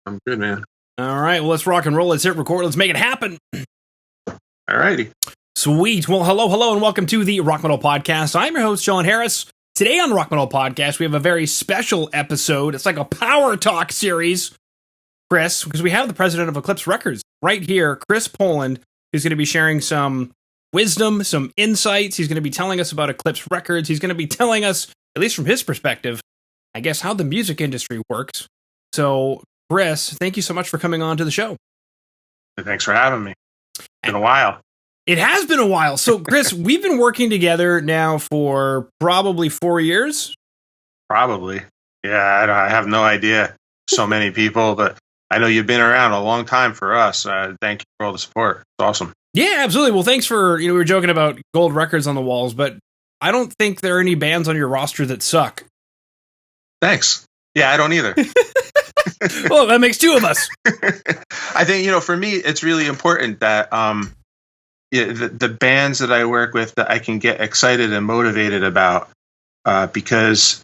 I'm good, man. All right, well, let's rock and roll. Let's hit record. Let's make it happen. All righty. Sweet. Well, hello, and welcome to the Rock Metal Podcast. I'm your host, Sean Harris. Today on the Rock Metal Podcast, we have a very special episode. It's like a power talk series, Chris, because we have the president of ECLIPSE Records right here, Chris Poland, who's going to be sharing some wisdom, some insights. He's going to be telling us about ECLIPSE Records. He's going to be telling us, at least from his perspective, I guess, how the music industry works. So, Chris, thank you so much for coming on to the show. Thanks for having me. It's been a while. It has been a while. So, Chris, we've been working together now for probably 4 years. Probably. Yeah, I have no idea. So many people, but I know you've been around a long time for us. Thank you for all the support. It's awesome. Yeah, absolutely. Well, thanks for, we were joking about gold records on the walls, but I don't think there are any bands on your roster that suck. Thanks. Yeah, I don't either. Well, that makes two of us. I think, for me, it's really important that the bands that I work with that I can get excited and motivated about because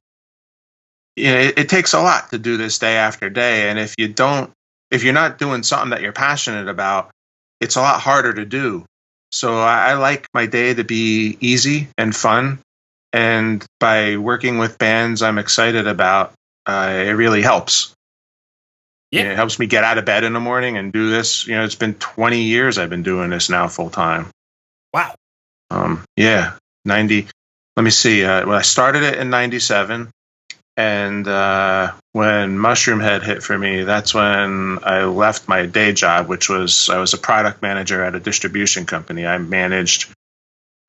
it takes a lot to do this day after day. And if you're not doing something that you're passionate about, it's a lot harder to do. So I like my day to be easy and fun. And by working with bands I'm excited about, it really helps. Yeah. It helps me get out of bed in the morning and do this. It's been 20 years I've been doing this now full time. Wow. Yeah. 90. Let me see. Well, I started it in 97. And when Mushroom Head hit for me, that's when I left my day job, which was I was a product manager at a distribution company. I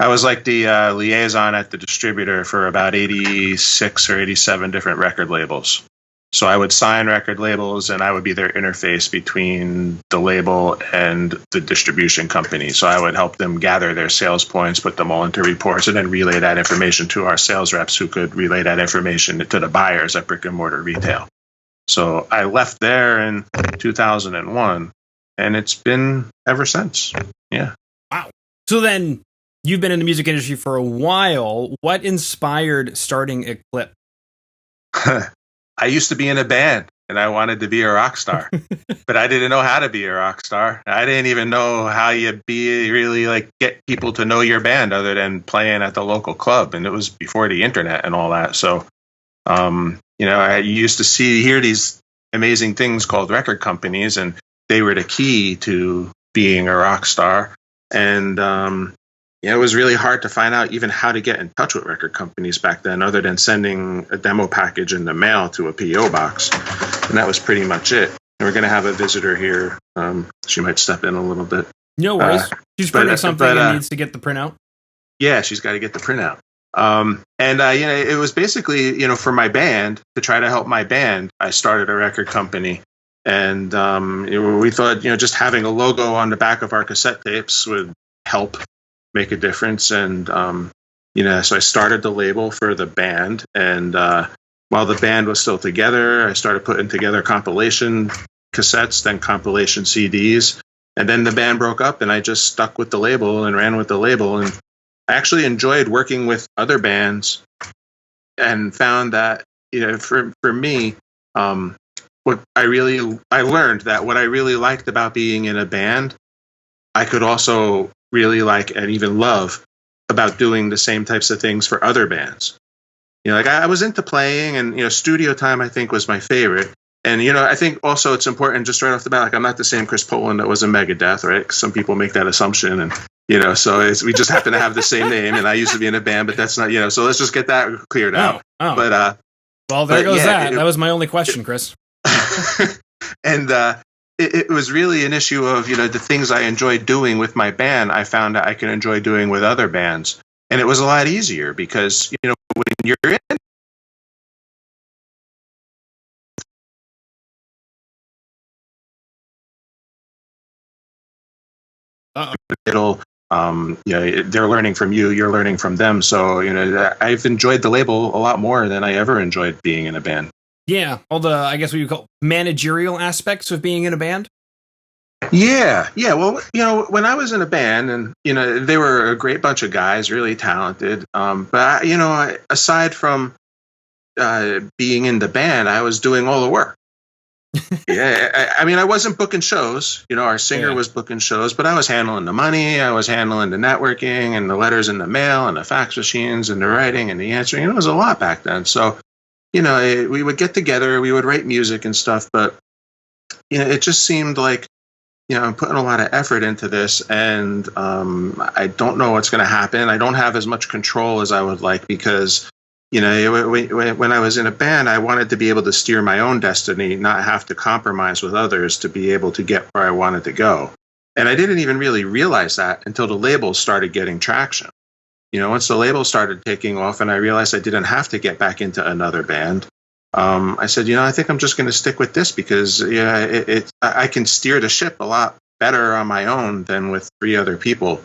was like the liaison at the distributor for about 86 or 87 different record labels. So I would sign record labels, and I would be their interface between the label and the distribution company. So I would help them gather their sales points, put them all into reports, and then relay that information to our sales reps who could relay that information to the buyers at brick and mortar retail. So I left there in 2001, and it's been ever since. Yeah. Wow. So then you've been in the music industry for a while. What inspired starting ECLIPSE? I used to be in a band, and I wanted to be a rock star, but I didn't know how to be a rock star. I didn't even know how you get people to know your band other than playing at the local club. And it was before the internet and all that. So, I used to hear these amazing things called record companies, and they were the key to being a rock star. And, it was really hard to find out even how to get in touch with record companies back then, other than sending a demo package in the mail to a P.O. box. And that was pretty much it. And we're going to have a visitor here. She might step in a little bit. No worries. She's printing something and needs to get the printout. Yeah, she's got to get the printout. It was basically, for my band, to try to help my band, I started a record company. And we thought, just having a logo on the back of our cassette tapes would help make a difference. And so I started the label for the band, and while the band was still together, I started putting together compilation cassettes, then compilation CDs, and then the band broke up, and I just stuck with the label and ran with the label. And I actually enjoyed working with other bands, and found that for me, I learned that what I really liked about being in a band, I could also really like and even love about doing the same types of things for other bands. I was into playing, and studio time I think was my favorite. And I think also it's important just right off the bat, I'm not the same Chris Poland that was in Megadeth, right? Some people make that assumption, and so we just happen to have the same name. And I used to be in a band, but that's not so let's just get that cleared out. But well, there goes that. That was my only question, Chris. And it was really an issue of, the things I enjoyed doing with my band, I found that I can enjoy doing with other bands. And it was a lot easier because, when you're in it'll, they're learning from you, you're learning from them. So, I've enjoyed the label a lot more than I ever enjoyed being in a band. Yeah, all the, I guess what you call managerial aspects of being in a band? Yeah. Well, when I was in a band, and, they were a great bunch of guys, really talented. But, aside from being in the band, I was doing all the work. Yeah, I mean, I wasn't booking shows. Our singer was booking shows, but I was handling the money. I was handling the networking and the letters in the mail and the fax machines and the writing and the answering. It was a lot back then. So, we would get together, we would write music and stuff, but, it just seemed like, I'm putting a lot of effort into this, and I don't know what's going to happen. I don't have as much control as I would like because, when I was in a band, I wanted to be able to steer my own destiny, not have to compromise with others to be able to get where I wanted to go. And I didn't even really realize that until the labels started getting traction. Once the labels started taking off and I realized I didn't have to get back into another band, I said, I think I'm just going to stick with this because I can steer the ship a lot better on my own than with 3 other people.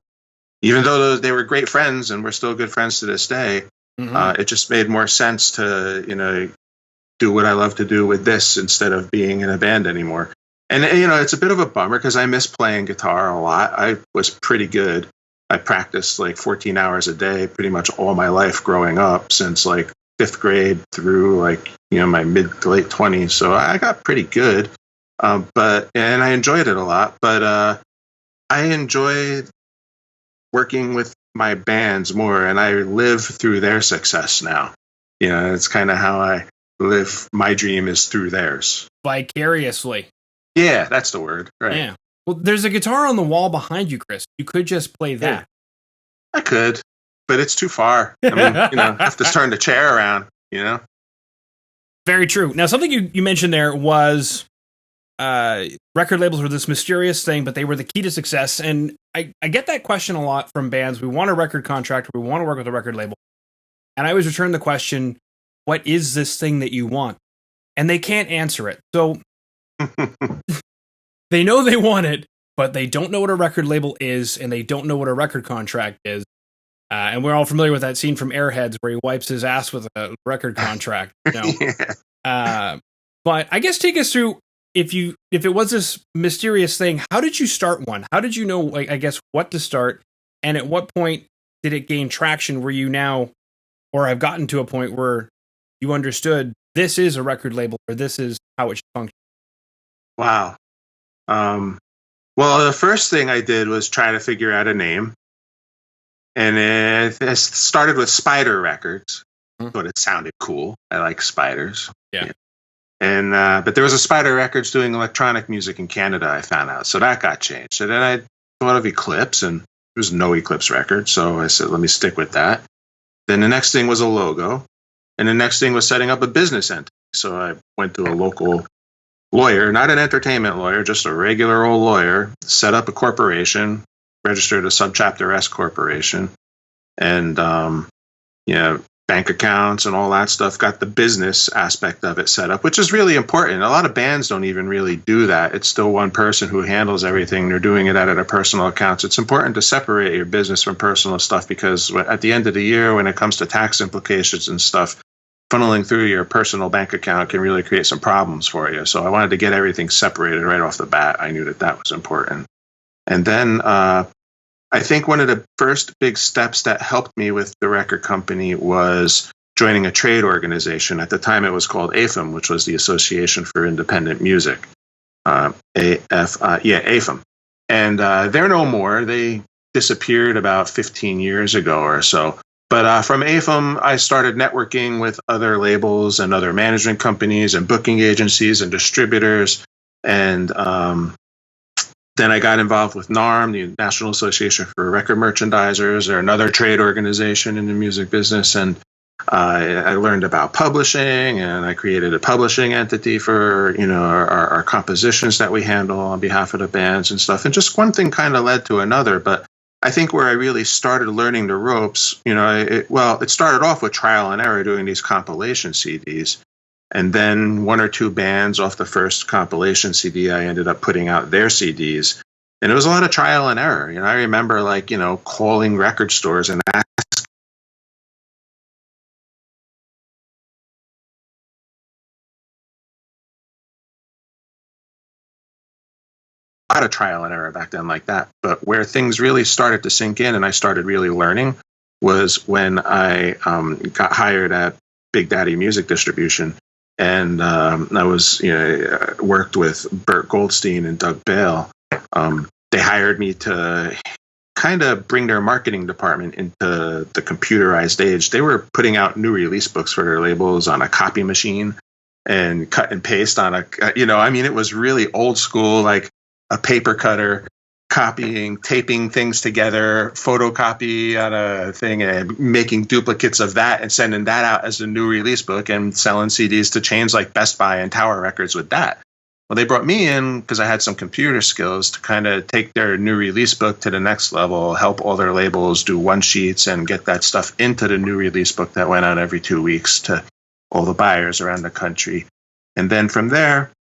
Even though they were great friends and we're still good friends to this day, it just made more sense to, do what I love to do with this instead of being in a band anymore. And, it's a bit of a bummer because I miss playing guitar a lot. I was pretty good. I practiced like 14 hours a day pretty much all my life growing up since like 5th grade through like, my mid to late 20s. So I got pretty good. And I enjoyed it a lot. But I enjoy working with my bands more, and I live through their success now. It's kind of how I live. My dream is through theirs. Vicariously. Yeah, that's the word. Right. Yeah. Well, there's a guitar on the wall behind you, Chris. You could just play that. Yeah. I could, but it's too far. I mean, I have to turn the chair around, Very true. Now, something you mentioned there was record labels were this mysterious thing, but they were the key to success. And I get that question a lot from bands. We want a record contract. We want to work with a record label. And I always return the question, what is this thing that you want? And they can't answer it. So they know they want it, but they don't know what a record label is, and they don't know what a record contract is. And we're all familiar with that scene from Airheads where he wipes his ass with a record contract. Yeah. But I guess take us through, if it was this mysterious thing, how did you start one? How did you know, like, I guess, what to start? And at what point did it gain traction? Were you now, or have gotten to a point where you understood this is a record label, or this is how it should function? Wow. Well, the first thing I did was try to figure out a name. And it started with Spider Records. But it sounded cool. I like spiders. Yeah. And but there was a Spider Records doing electronic music in Canada, I found out. So that got changed. So then I thought of Eclipse, and there was no Eclipse Records. So I said, let me stick with that. Then the next thing was a logo. And the next thing was setting up a business entity. So I went to a local lawyer, not an entertainment lawyer, just a regular old lawyer, set up a corporation, registered a subchapter S corporation, and bank accounts and all that stuff, got the business aspect of it set up, which is really important. A lot of bands don't even really do that. It's still one person who handles everything. They're doing it out of their personal accounts. It's important to separate your business from personal stuff because at the end of the year, when it comes to tax implications and stuff, funneling through your personal bank account can really create some problems for you. So I wanted to get everything separated right off the bat. I knew that was important. And then I think one of the first big steps that helped me with the record company was joining a trade organization. At the time, it was called AFM, which was the Association for Independent Music. AFM. And they're no more. They disappeared about 15 years ago or so. But from AFM, I started networking with other labels and other management companies and booking agencies and distributors. And then I got involved with NARM, the National Association for Record Merchandisers. They're another trade organization in the music business. And I learned about publishing, and I created a publishing entity for our compositions that we handle on behalf of the bands and stuff. And just one thing kind of led to another. But I think where I really started learning the ropes, it started off with trial and error doing these compilation CDs. And then one or two bands off the first compilation CD, I ended up putting out their CDs. And it was a lot of trial and error. I remember calling record stores and asking. A lot of trial and error back then like that. But where things really started to sink in and I started really learning was when I got hired at Big Daddy Music Distribution. and I was worked with Bert Goldstein and Doug Bale. They hired me to kind of bring their marketing department into the computerized age. They were putting out new release books for their labels on a copy machine and cut and paste on it was really old school, like a paper cutter, copying, taping things together, photocopy on a thing and making duplicates of that and sending that out as a new release book and selling CDs to chains like Best Buy and Tower Records with that. Well, they brought me in because I had some computer skills to kind of take their new release book to the next level, help all their labels do one sheets and get that stuff into the new release book that went out every 2 weeks to all the buyers around the country. And then from there,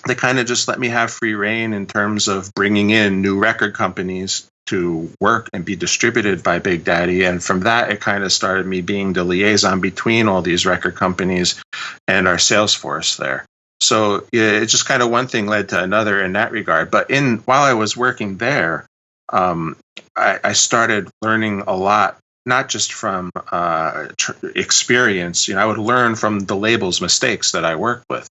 they kind of just let me have free reign in terms of bringing in new record companies to work and be distributed by Big Daddy. And from that, it kind of started me being the liaison between all these record companies and our sales force there. So it just kind of one thing led to another in that regard. But while I was working there, I started learning a lot, not just from experience. I would learn from the label's mistakes that I worked with.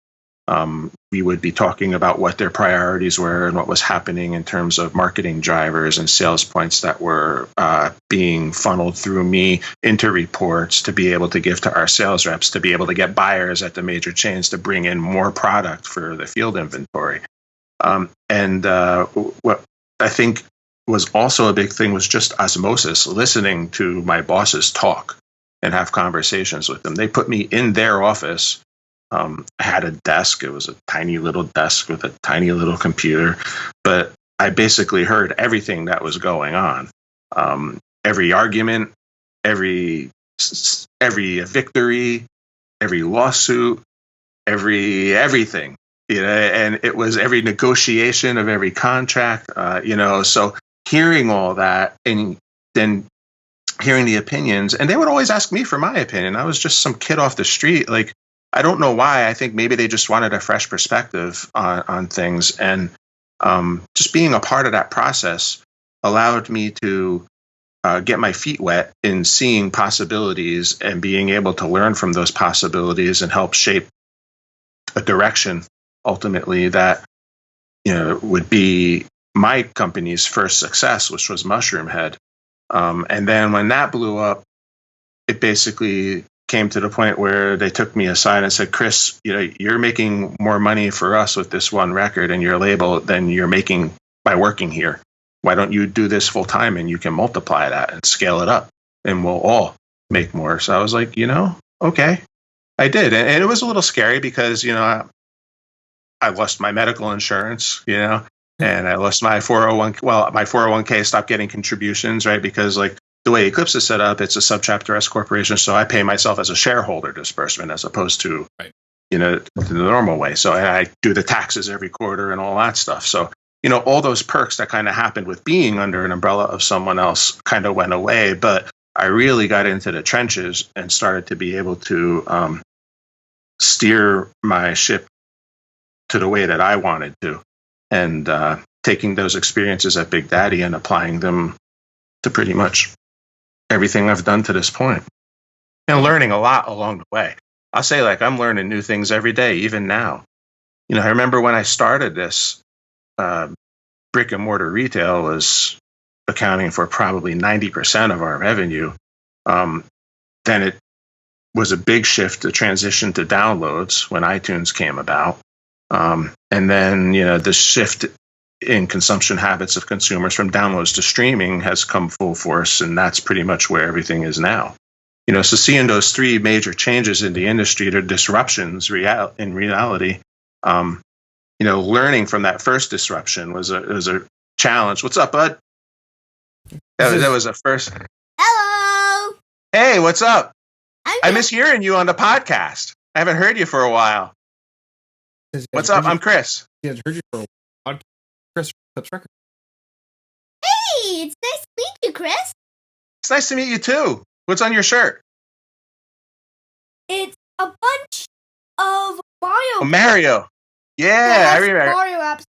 We would be talking about what their priorities were and what was happening in terms of marketing drivers and sales points that were being funneled through me into reports to be able to give to our sales reps, to be able to get buyers at the major chains to bring in more product for the field inventory. What I think was also a big thing was just osmosis, listening to my bosses talk and have conversations with them. They put me in their office. I had a desk. It was a tiny little desk with a tiny little computer, but I basically heard everything that was going on. Every argument, every victory, every lawsuit, everything, and it was every negotiation of every contract, so hearing all that and then hearing the opinions, and they would always ask me for my opinion. I was just some kid off the street. Like, I don't know why. I think maybe they just wanted a fresh perspective on things. And just being a part of that process allowed me to get my feet wet in seeing possibilities and being able to learn from those possibilities and help shape a direction ultimately that would be my company's first success, which was Mushroom Head. And then when that blew up, it basically came to the point where they took me aside and said, Chris, you're making more money for us with this one record and your label than you're making by working here. Why don't you do this full time and you can multiply that and scale it up and we'll all make more. So I was like, okay, I did. And it was a little scary because, I lost my medical insurance, and I lost my 401. Well, my 401k stopped getting contributions, right? Because the way Eclipse is set up, it's a subchapter S corporation, so I pay myself as a shareholder disbursement as opposed to, the normal way. So I do the taxes every quarter and all that stuff. So, all those perks that kind of happened with being under an umbrella of someone else kind of went away. But I really got into the trenches and started to be able to steer my ship to the way that I wanted to. And taking those experiences at Big Daddy and applying them to pretty much everything I've done to this point, and learning a lot along the way. I'll say I'm learning new things every day, even now. I remember when I started this, brick and mortar retail was accounting for probably 90% of our revenue. Then it was a big shift to transition to downloads when iTunes came about. And then, the shift in consumption habits of consumers from downloads to streaming has come full force, and that's pretty much where everything is now. So seeing those three major changes in the industry, the disruptions in reality, learning from that first disruption was a challenge. What's up, bud? That was a first. Hello. Hey, what's up? I miss hearing you on the podcast. I haven't heard you for a while. What's up? I'm Chris. Yeah, I heard you for a while. Chris, ECLIPSE Records. Hey, it's nice to meet you, Chris. It's nice to meet you too. What's on your shirt? It's a bunch of Mario. Oh, Mario. Yeah, I remember. Mario apps.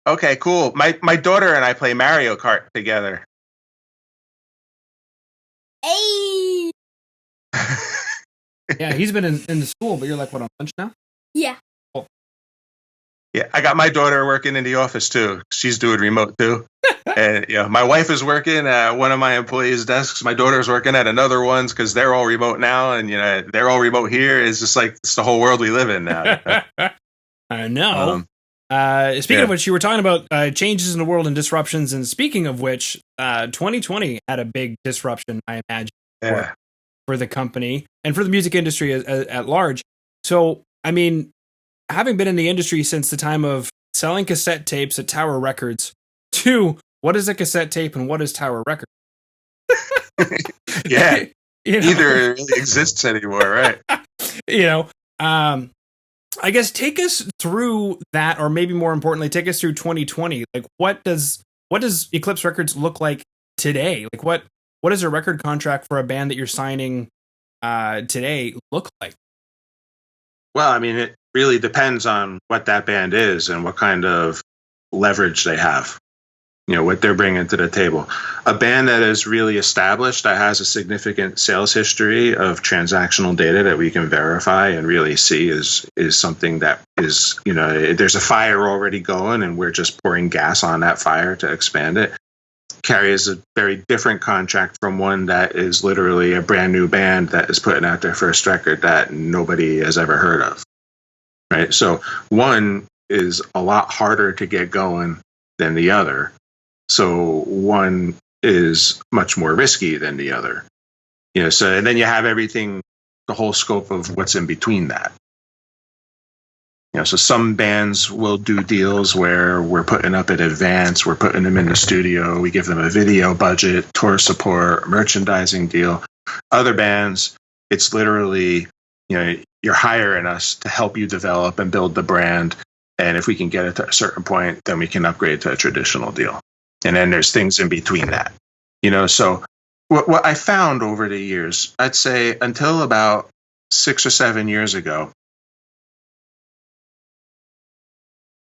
Okay, cool. My daughter and I play Mario Kart together. Hey. Yeah, he's been in the school, but you're like, what, on lunch now? Yeah. Yeah, I got my daughter working in the office too. She's doing remote too. And my wife is working at one of my employees' desks. My daughter's working at another one's because they're all remote now, and they're all remote here. It's just like it's the whole world we live in now. I know. Speaking of which, you were talking about changes in the world and disruptions. And speaking of which, 2020 had a big disruption, I imagine, for the company and for the music industry at large. So, I mean, having been in the industry since the time of selling cassette tapes at Tower Records, to what is a cassette tape and what is Tower Records? Yeah, neither really exists anymore, right? I guess take us through that, or maybe more importantly, take us through 2020. Like, what does Eclipse Records look like today? Like, what does a record contract for a band that you're signing today look like? Well, I mean, it really depends on what that band is and what kind of leverage they have. What they're bringing to the table. A band that is really established, that has a significant sales history of transactional data that we can verify and really see is something that is, there's a fire already going and we're just pouring gas on that fire to expand it. Carries a very different contract from one that is literally a brand new band that is putting out their first record that nobody has ever heard of. Right? So one is a lot harder to get going than the other. So one is much more risky than the other, so, and then you have everything, the whole scope of what's in between that. So some bands will do deals where we're putting up in advance, we're putting them in the studio, we give them a video budget, tour support, merchandising deal. Other bands, it's literally, you're hiring us to help you develop and build the brand. And if we can get it to a certain point, then we can upgrade to a traditional deal. And then there's things in between that, so what I found over the years, I'd say until about 6 or 7 years ago,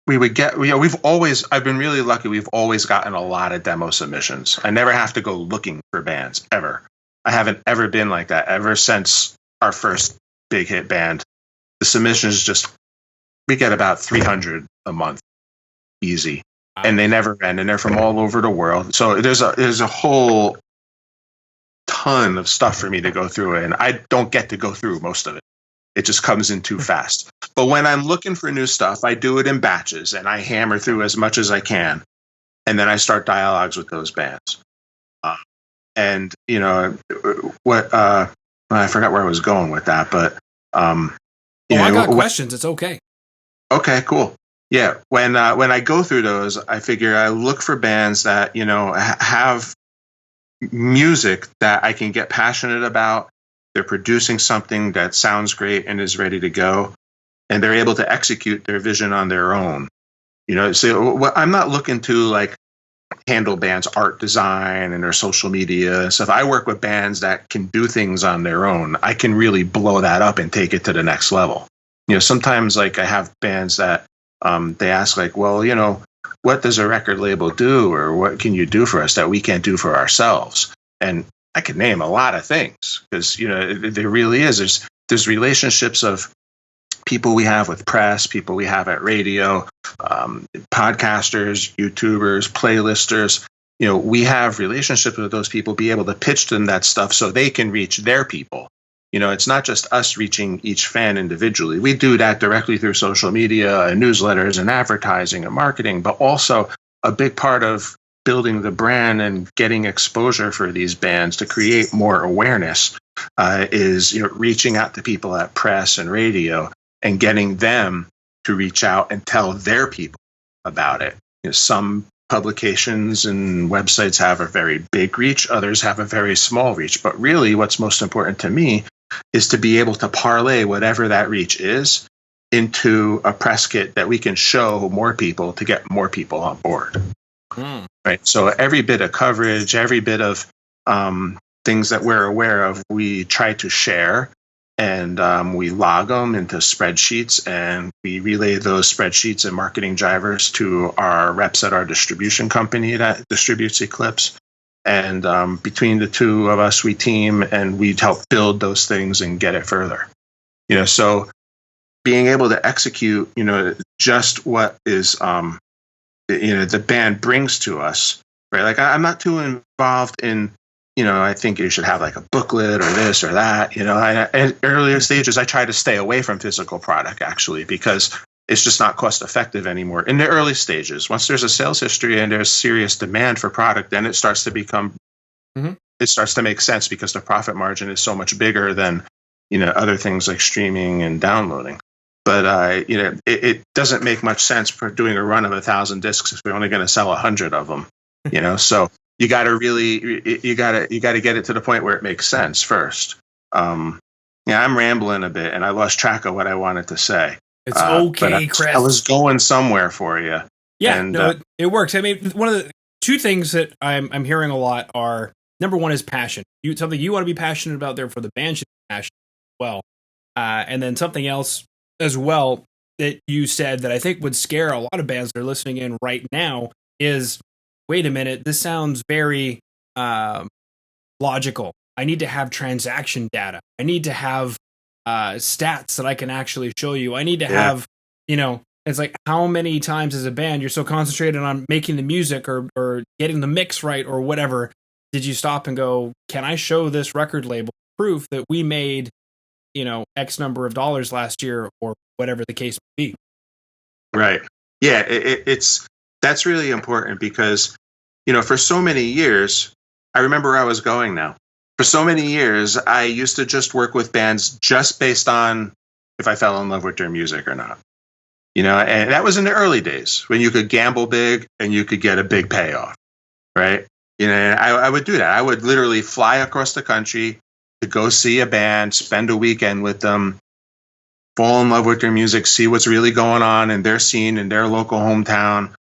we would get, I've been really lucky. We've always gotten a lot of demo submissions. I never have to go looking for bands ever. I haven't ever been like that ever since our first big hit band. The submissions we get about 300 a month, easy. And they never end, and they're from all over the world. So there's a whole ton of stuff for me to go through, and I don't get to go through most of it. It just comes in too fast. But when I'm looking for new stuff, I do it in batches, and I hammer through as much as I can, and then I start dialogues with those bands. And what I forgot where I was going with that, but I got questions. It's okay. Okay, cool. Yeah, when I go through those, I figure I look for bands that have music that I can get passionate about. They're producing something that sounds great and is ready to go, and they're able to execute their vision on their own. So I'm not looking to handle bands' art design and their social media and stuff. I work with bands that can do things on their own. I can really blow that up and take it to the next level. Sometimes I have bands that. They ask what does a record label do, or what can you do for us that we can't do for ourselves? And I could name a lot of things because, there really is. There's relationships of people we have with press, people we have at radio, podcasters, YouTubers, playlisters. We have relationships with those people, be able to pitch them that stuff so they can reach their people. It's not just us reaching each fan individually. We do that directly through social media and newsletters and advertising and marketing, but also a big part of building the brand and getting exposure for these bands to create more awareness is reaching out to people at press and radio and getting them to reach out and tell their people about it. Some publications and websites have a very big reach, others have a very small reach. But really what's most important to me is to be able to parlay whatever that reach is into a press kit that we can show more people to get more people on board. Right. So every bit of coverage, every bit of things that we're aware of, we try to share, and we log them into spreadsheets, and we relay those spreadsheets and marketing drivers to our reps at our distribution company that distributes Eclipse. And between the two of us, we team and we help build those things and get it further. So being able to execute, just what is, the band brings to us, right? Like I'm not too involved in, I think you should have like a booklet or this or that. In earlier stages, I try to stay away from physical product actually, because it's just not cost effective anymore. In the early stages, once there's a sales history and there's serious demand for product, then it starts to become, it starts to make sense because the profit margin is so much bigger than, other things like streaming and downloading. But, it doesn't make much sense for doing a run of 1,000 discs if we're only going to sell 100 of them, so you got to really, you got to get it to the point where it makes sense first. I'm rambling a bit and I lost track of what I wanted to say. It's okay, Chris. I was going somewhere for you. Yeah, and, it works. I mean, one of the two things that I'm hearing a lot are, number one is passion. Something you want to be passionate about, therefore the band should be passionate as well. And then something else as well that you said that I think would scare a lot of bands that are listening in right now is, wait a minute, this sounds very logical. I need to have transaction data. I need to have stats that I can actually show you. I need to have, it's like, how many times as a band you're so concentrated on making the music or getting the mix right or whatever, did you stop and go, can I show this record label proof that we made, X number of dollars last year or whatever the case may be? Right. Yeah, that's really important because, for so many years, I remember where I was going now. For so many years, I used to just work with bands just based on if I fell in love with their music or not. And that was in the early days when you could gamble big and you could get a big payoff, right? I would do that. I would literally fly across the country to go see a band, spend a weekend with them, fall in love with their music, see what's really going on in their scene, in their local hometown,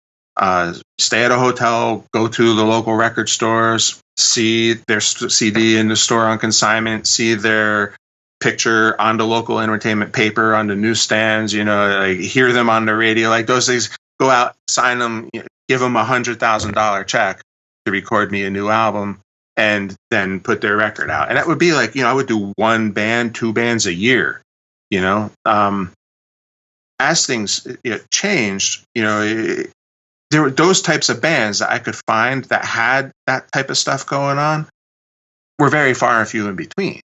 stay at a hotel, go to the local record stores, see their CD in the store on consignment, see their picture on the local entertainment paper on the newsstands, like hear them on the radio, like those things, go out, sign them, give them $100,000 check to record me a new album and then put their record out. And that would be like, I would do one band, two bands a year, as things changed, there were those types of bands that I could find that had that type of stuff going on were very far and few in between.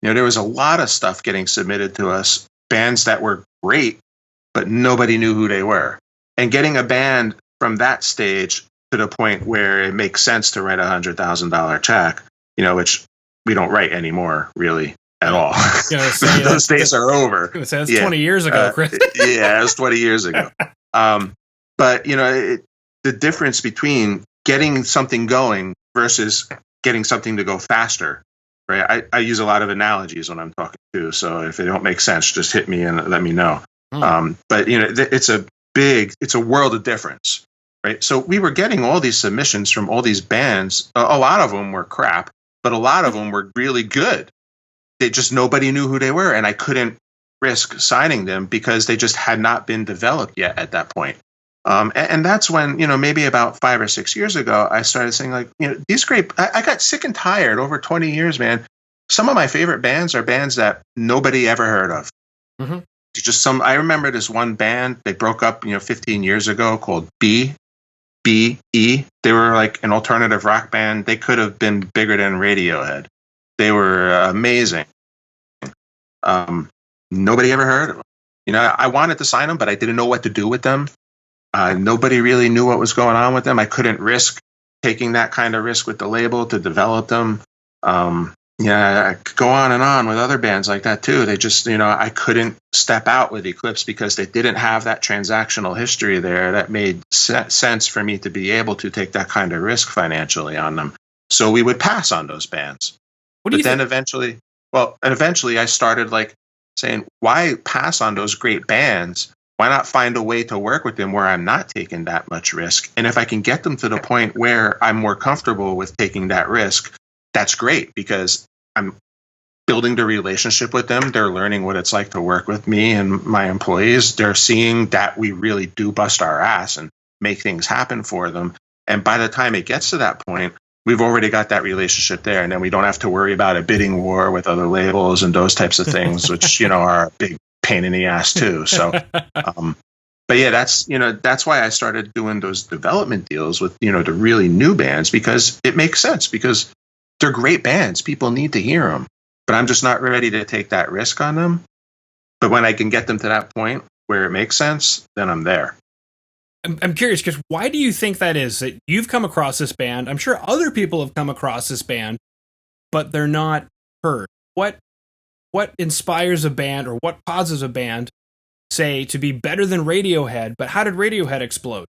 There was a lot of stuff getting submitted to us, bands that were great, but nobody knew who they were. And getting a band from that stage to the point where it makes sense to write $100,000 check, which we don't write anymore, really, at all. Those days are over. That's 20 years ago, Chris. Yeah, it was 20 years ago. But, the difference between getting something going versus getting something to go faster, right? I use a lot of analogies when I'm talking too. So if it don't make sense, just hit me and let me know. But, it's a world of difference, right? So we were getting all these submissions from all these bands. A lot of them were crap, but a lot of them were really good. Nobody knew who they were. And I couldn't risk signing them because they just had not been developed yet at that point. And that's when, maybe about 5 or 6 years ago, I started saying like, these great, I got sick and tired over 20 years, man. Some of my favorite bands are bands that nobody ever heard of. I remember this one band, they broke up, 15 years ago called BE. They were like an alternative rock band. They could have been bigger than Radiohead. They were amazing. Nobody ever heard of them. I wanted to sign them, but I didn't know what to do with them. Nobody really knew what was going on with them. I couldn't risk taking that kind of risk with the label to develop them. I could go on and on with other bands like that too. They just, I couldn't step out with Eclipse because they didn't have that transactional history there that made sense for me to be able to take that kind of risk financially on them. So we would pass on those bands. Eventually I started like saying, why pass on those great bands? Why not find a way to work with them where I'm not taking that much risk? And if I can get them to the point where I'm more comfortable with taking that risk, that's great because I'm building the relationship with them. They're learning what it's like to work with me and my employees. They're seeing that we really do bust our ass and make things happen for them. And by the time it gets to that point, we've already got that relationship there, and then we don't have to worry about a bidding war with other labels and those types of things, which are a big pain in the ass too. So, but yeah, that's why I started doing those development deals with the really new bands, because it makes sense, because they're great bands. People need to hear them, but I'm just not ready to take that risk on them. But when I can get them to that point where it makes sense, then I'm there. I'm curious, because why do you think that is? That you've come across this band, I'm sure other people have come across this band, but they're not heard. What inspires a band, or what causes a band, say, to be better than Radiohead? But how did Radiohead explode,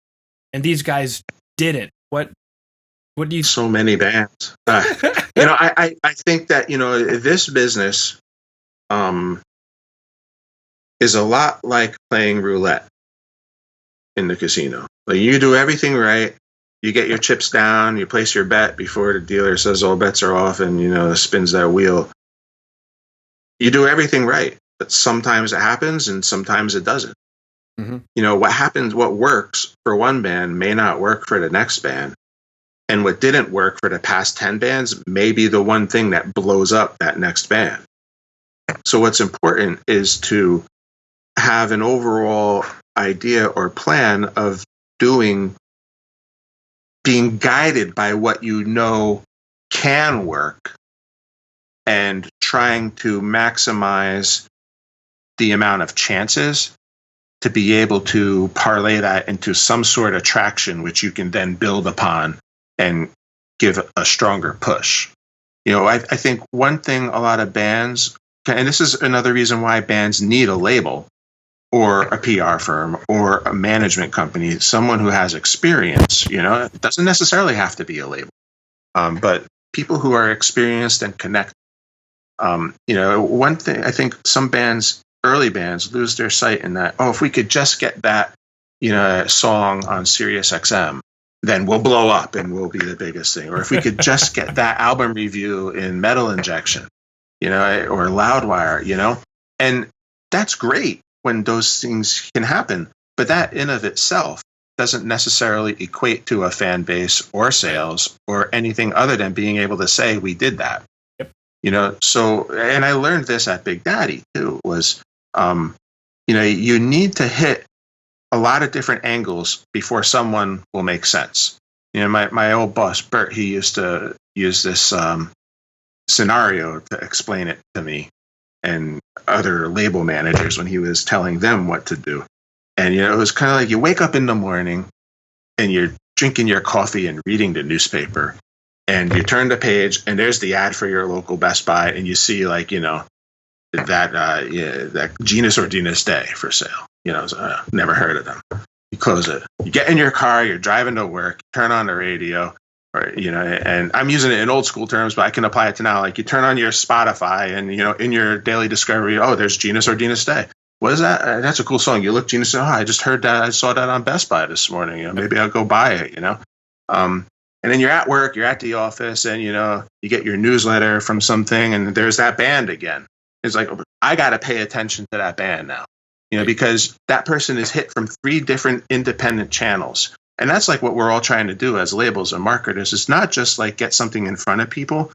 and these guys didn't? What do you? So many bands. I think that this business is a lot like playing roulette in the casino. Like, you do everything right, you get your chips down, you place your bet before the dealer says all bets are off, and spins that wheel. You do everything right, but sometimes it happens and sometimes it doesn't. Mm-hmm. What works for one band may not work for the next band, and what didn't work for the past 10 bands may be the one thing that blows up that next band. So what's important is to have an overall idea or plan of being guided by what can work, and trying to maximize the amount of chances to be able to parlay that into some sort of traction, which you can then build upon and give a stronger push. I think one thing a lot of bands, and this is another reason why bands need a label or a PR firm or a management company, someone who has experience. It doesn't necessarily have to be a label, but people who are experienced and connect. One thing, I think some bands, early bands, lose their sight in that, if we could just get that, song on Sirius XM, then we'll blow up and we'll be the biggest thing. Or if we could just get that album review in Metal Injection, or Loudwire, and that's great when those things can happen. But that in of itself doesn't necessarily equate to a fan base or sales or anything other than being able to say we did that. Yep. So, and I learned this at Big Daddy too, was, you need to hit a lot of different angles before someone will make sense. My old boss, Bert, he used to use this scenario to explain it to me and other label managers when he was telling them what to do. And, it was kind of like you wake up in the morning and you're drinking your coffee and reading the newspaper, and you turn the page and there's the ad for your local Best Buy, and you see that Genus or Genus Day for sale. Never heard of them. You close it. You get in your car, you're driving to work, turn on the radio, or, and I'm using it in old school terms, but I can apply it to now. Like, you turn on your Spotify and, in your daily discovery, there's Genus or Genus Day. What is that? That's a cool song. You look Genus, I just heard that. I saw that on Best Buy this morning. Maybe I'll go buy it, and then you're at work, you're at the office, and, you get your newsletter from something, and there's that band again. It's like, I got to pay attention to that band now, because that person is hit from 3 different independent channels. And that's like what we're all trying to do as labels and marketers. It's not just like get something in front of people,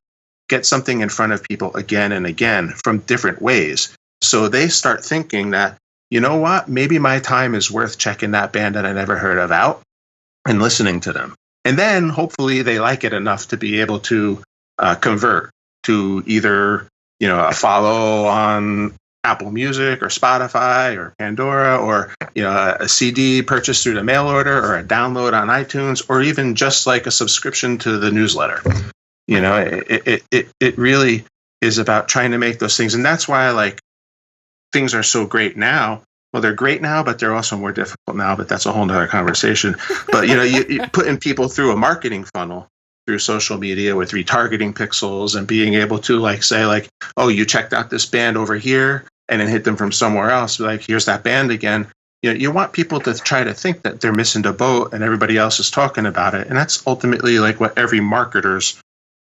get something in front of people again and again from different ways. So they start thinking that, maybe my time is worth checking that band that I never heard of out and listening to them. And then hopefully they like it enough to be able to convert to either, a follow on Apple Music or Spotify or Pandora, or a CD purchased through the mail order, or a download on iTunes, or even just like a subscription to the newsletter. It really is about trying to make those things, and that's why things are so great now. Well, they're great now, but they're also more difficult now. But that's a whole nother conversation. But you putting people through a marketing funnel through social media with retargeting pixels and being able to say you checked out this band over here, and then hit them from somewhere else. Here's that band again. You want people to try to think that they're missing the boat and everybody else is talking about it. And that's ultimately what every marketer's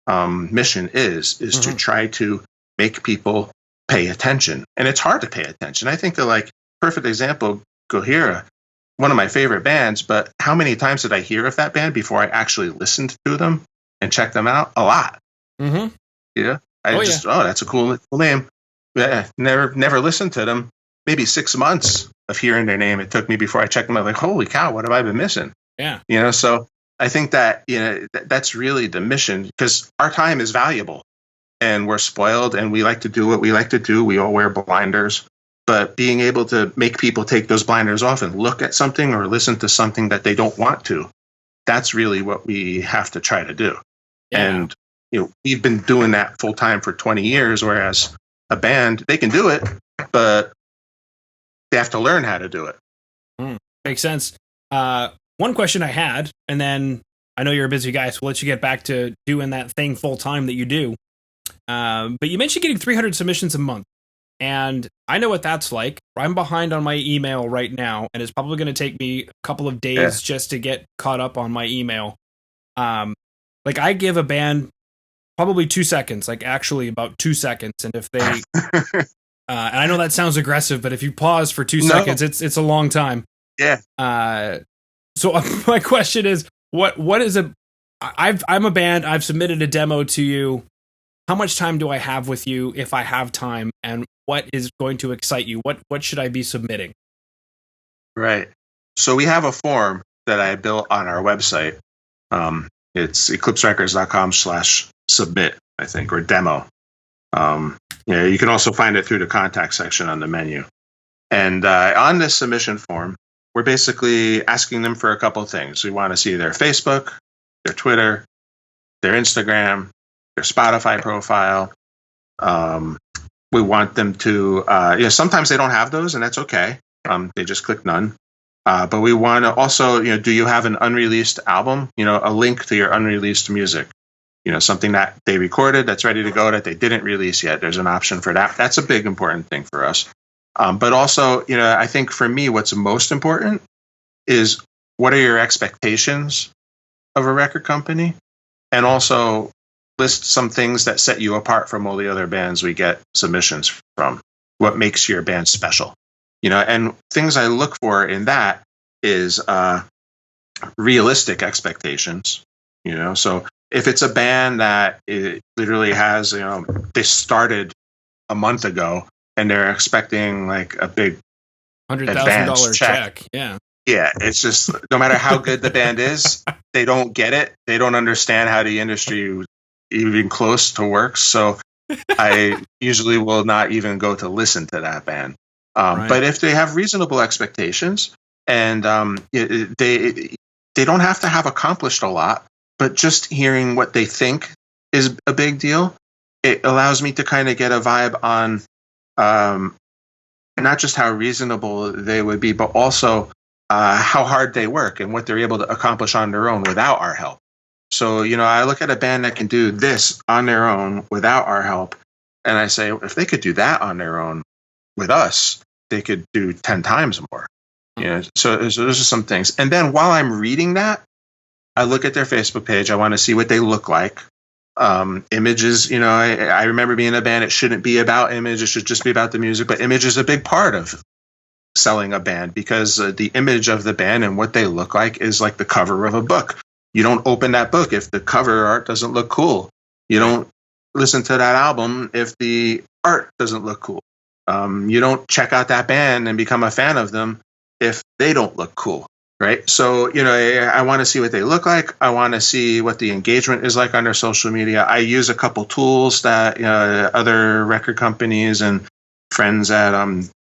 mission is mm-hmm. to try to make people pay attention. And it's hard to pay attention. I think perfect example, Gojira, one of my favorite bands, but how many times did I hear of that band before I actually listened to them and check them out? A lot. Mm-hmm. Yeah. That's a cool name. Yeah, never listened to them. Maybe 6 months of hearing their name it took me before I checked them out. Like, holy cow, what have I been missing? Yeah. So I think that, that's really the mission, because our time is valuable and we're spoiled and we like to do what we like to do. We all wear blinders, but being able to make people take those blinders off and look at something or listen to something that they don't want to, that's really what we have to try to do. Yeah. And, we've been doing that full time for 20 years, whereas a band, they can do it, but they have to learn how to do it. Makes sense. One question I had, and then I know you're a busy guy, so we'll let you get back to doing that thing full time that you do. But you mentioned getting 300 submissions a month, and I know what that's like. I'm behind on my email right now, and it's probably going to take me a couple of days just to get caught up on my email. Like I give a band probably 2 seconds, like actually about 2 seconds, and if they, and I know that sounds aggressive, but if you pause for 2 seconds, it's a long time. Yeah. So my question is, what is I'm a band. I've submitted a demo to you. How much time do I have with you if I have time? And what is going to excite you? What should I be submitting? Right. So we have a form that I built on our website. It's eclipserecords.com/submit, I think, or demo. You can also find it through the contact section on the menu. And on this submission form, we're basically asking them for a couple of things. We want to see their Facebook, their Twitter, their Instagram, their Spotify profile. We want them to, sometimes they don't have those, and that's okay. They just click none. But we want to also, do you have an unreleased album? A link to your unreleased music. Something that they recorded that's ready to go that they didn't release yet. There's an option for that. That's a big important thing for us. But also, I think for me, what's most important is what are your expectations of a record company? And also list some things that set you apart from all the other bands we get submissions from. What makes your band special? And things I look for in that is realistic expectations. So if it's a band that it literally has, they started a month ago and they're expecting like a big $100,000 check. Yeah. Yeah. It's just, no matter how good the band is, they don't get it. They don't understand how the industry even close to works. So I usually will not even go to listen to that band. Right. But if they have reasonable expectations and they don't have to have accomplished a lot, but just hearing what they think is a big deal, it allows me to kind of get a vibe on not just how reasonable they would be, but also how hard they work and what they're able to accomplish on their own without our help. So, I look at a band that can do this on their own without our help, and I say, if they could do that on their own with us, they could do 10 times more. So those are some things. And then while I'm reading that, I look at their Facebook page. I want to see what they look like. Images, I remember being in a band. It shouldn't be about image. It should just be about the music. But image is a big part of selling a band because the image of the band and what they look like is like the cover of a book. You don't open that book if the cover art doesn't look cool. You don't listen to that album if the art doesn't look cool. You don't check out that band and become a fan of them if they don't look cool, right? So, I want to see what they look like. I want to see what the engagement is like on their social media. I use a couple tools that other record companies and friends at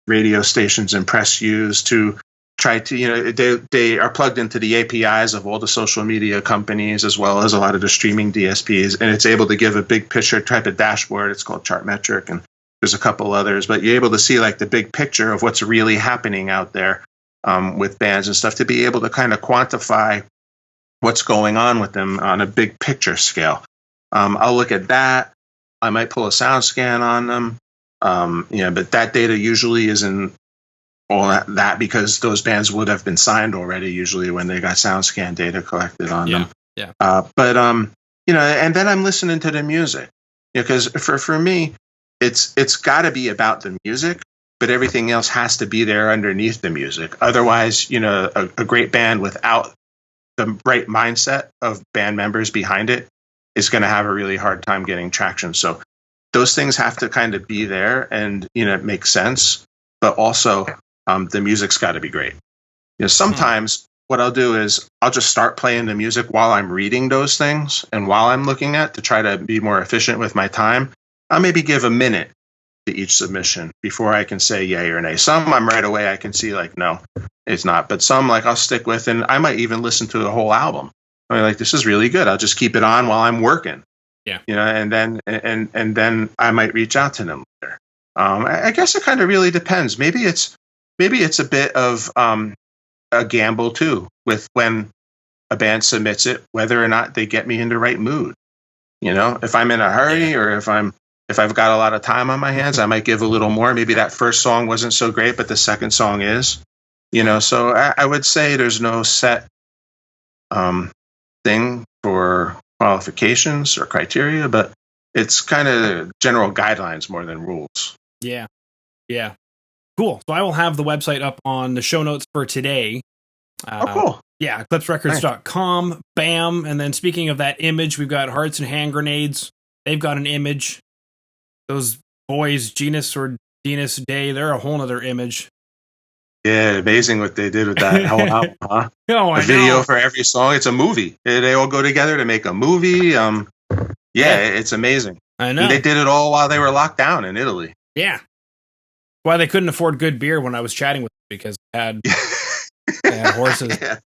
radio stations and press use to try to, they are plugged into the APIs of all the social media companies as well as a lot of the streaming DSPs, and it's able to give a big picture type of dashboard. It's called Chartmetric, and there's a couple others, but you're able to see like the big picture of what's really happening out there with bands and stuff to be able to kind of quantify what's going on with them on a big picture scale. I'll look at that. I might pull a sound scan on them. But that data usually isn't all that because those bands would have been signed already usually when they got sound scan data collected on them. Yeah. And then I'm listening to the music because for me, it's got to be about the music, but everything else has to be there underneath the music. Otherwise, a great band without the right mindset of band members behind it is going to have a really hard time getting traction. So those things have to kind of be there, and it makes sense. But also, the music's got to be great. Sometimes what I'll do is I'll just start playing the music while I'm reading those things and while I'm looking at to try to be more efficient with my time. I'll maybe give a minute to each submission before I can say yay or nay. Some I'm right away I can see like no, it's not. But some like I'll stick with, and I might even listen to the whole album. I'm like, this is really good. I'll just keep it on while I'm working. Yeah. And then I might reach out to them later. I guess it kind of really depends. Maybe it's a bit of a gamble too with when a band submits it, whether or not they get me in the right mood. If I'm in a hurry or if I've got a lot of time on my hands, I might give a little more. Maybe that first song wasn't so great, but the second song is. So I would say there's no set thing for qualifications or criteria, but it's kind of general guidelines more than rules. Yeah. Cool. So I will have the website up on the show notes for today. Cool. Yeah, ECLIPSERecords.com. Nice. Bam. And then speaking of that image, we've got Hearts and Hand Grenades. They've got an image. Those boys, Genus or Venus Day, they're a whole nother image. Yeah, amazing what they did with that whole album, huh? A video for every song. It's a movie. They all go together to make a movie. It's amazing. I know. And they did it all while they were locked down in Italy. Yeah. Why they couldn't afford good beer when I was chatting with them because they had horses. Yeah.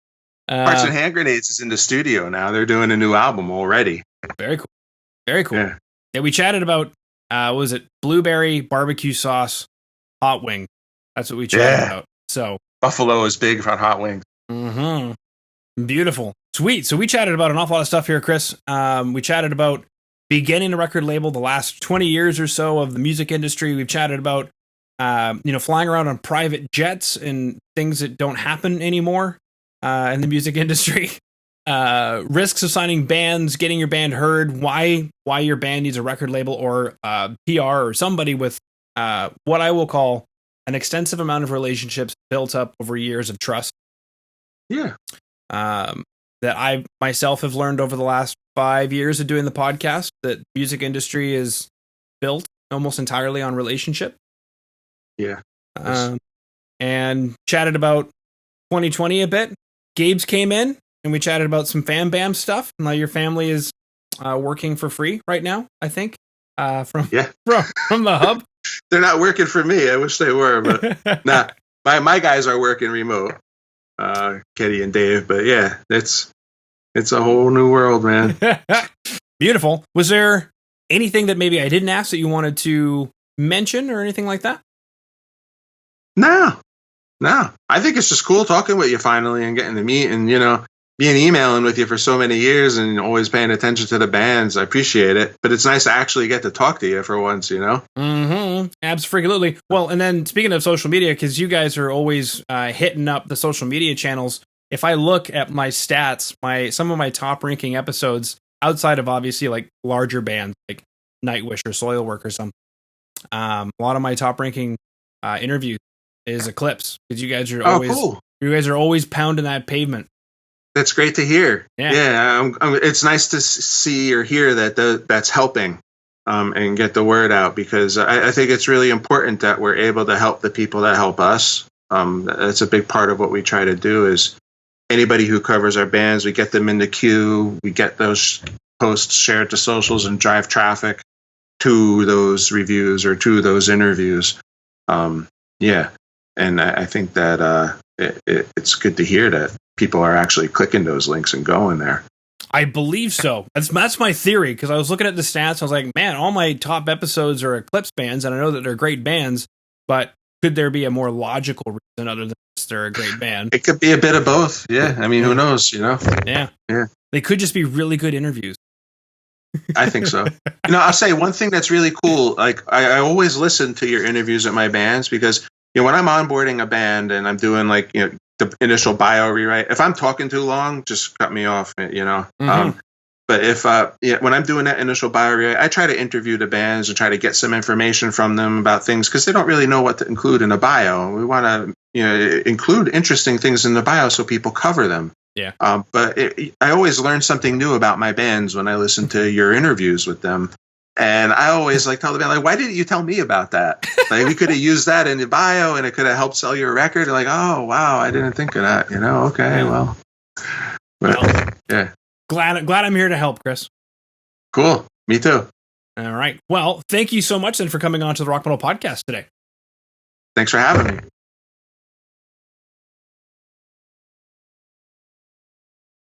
Hearts and Hand Grenades is in the studio now. They're doing a new album already. Very cool. Very cool. Yeah, we chatted about, what was it? Blueberry barbecue sauce hot wing. That's what we chatted about. So Buffalo is big on hot wings. Mm-hmm. Beautiful. Sweet. So we chatted about an awful lot of stuff here, Chris. We chatted about beginning a record label, the last 20 years or so of the music industry. We've chatted about, flying around on private jets and things that don't happen anymore in the music industry. Risks of signing bands, getting your band heard, why your band needs a record label or PR or somebody with what I will call an extensive amount of relationships built up over years of trust. Yeah. That I myself have learned over the last 5 years of doing the podcast that music industry is built almost entirely on relationship. Yeah. And chatted about 2020 a bit. Gabe's came in and we chatted about some Fam Bam stuff. Now your family is working for free right now, I think, from the hub. They're not working for me. I wish they were, but nah. My guys are working remote, Kenny and Dave. But yeah, it's a whole new world, man. Beautiful. Was there anything that maybe I didn't ask that you wanted to mention or anything like that? No. I think it's just cool talking with you finally and getting to meet and, being emailing with you for so many years and always paying attention to the bands. I appreciate it. But it's nice to actually get to talk to you for once, Mm-hmm. Absolutely. Well, and then speaking of social media, because you guys are always hitting up the social media channels, if I look at my stats, some of my top ranking episodes, outside of obviously like larger bands like Nightwish or Soilwork or something, a lot of my top ranking interviews is Eclipse, because you guys are always pounding that pavement. That's great to hear. Yeah. It's nice to see or hear that that's helping and get the word out, because I think it's really important that we're able to help the people that help us. That's a big part of what we try to do is anybody who covers our bands, we get them in the queue, we get those posts shared to socials and drive traffic to those reviews or to those interviews. And I think that it's good to hear that people are actually clicking those links and going there. I believe so. That's my theory, because I was looking at the stats. I was like, man, all my top episodes are Eclipse bands, and I know that they're great bands, but could there be a more logical reason other than just they're a great band? It could be a bit of both. Yeah. I mean, who knows, Yeah. They could just be really good interviews. I think so. I'll say one thing that's really cool. Like I always listen to your interviews at my bands, because when I'm onboarding a band and I'm doing the initial bio rewrite, if I'm talking too long, just cut me off. Mm-hmm. But if when I'm doing that initial bio rewrite, I try to interview the bands and try to get some information from them about things, because they don't really know what to include in a bio. We want to include interesting things in the bio so people cover them. Yeah. But I always learn something new about my bands when I listen to your interviews with them. And I always like tell the band, like, why didn't you tell me about that? Like, we could have used that in the bio and it could have helped sell your record. Like, oh, wow, I didn't think of that. Okay, well. But, yeah. Glad I'm here to help, Chris. Cool. Me too. All right. Well, thank you so much then for coming on to the Rock Metal Podcast today. Thanks for having me.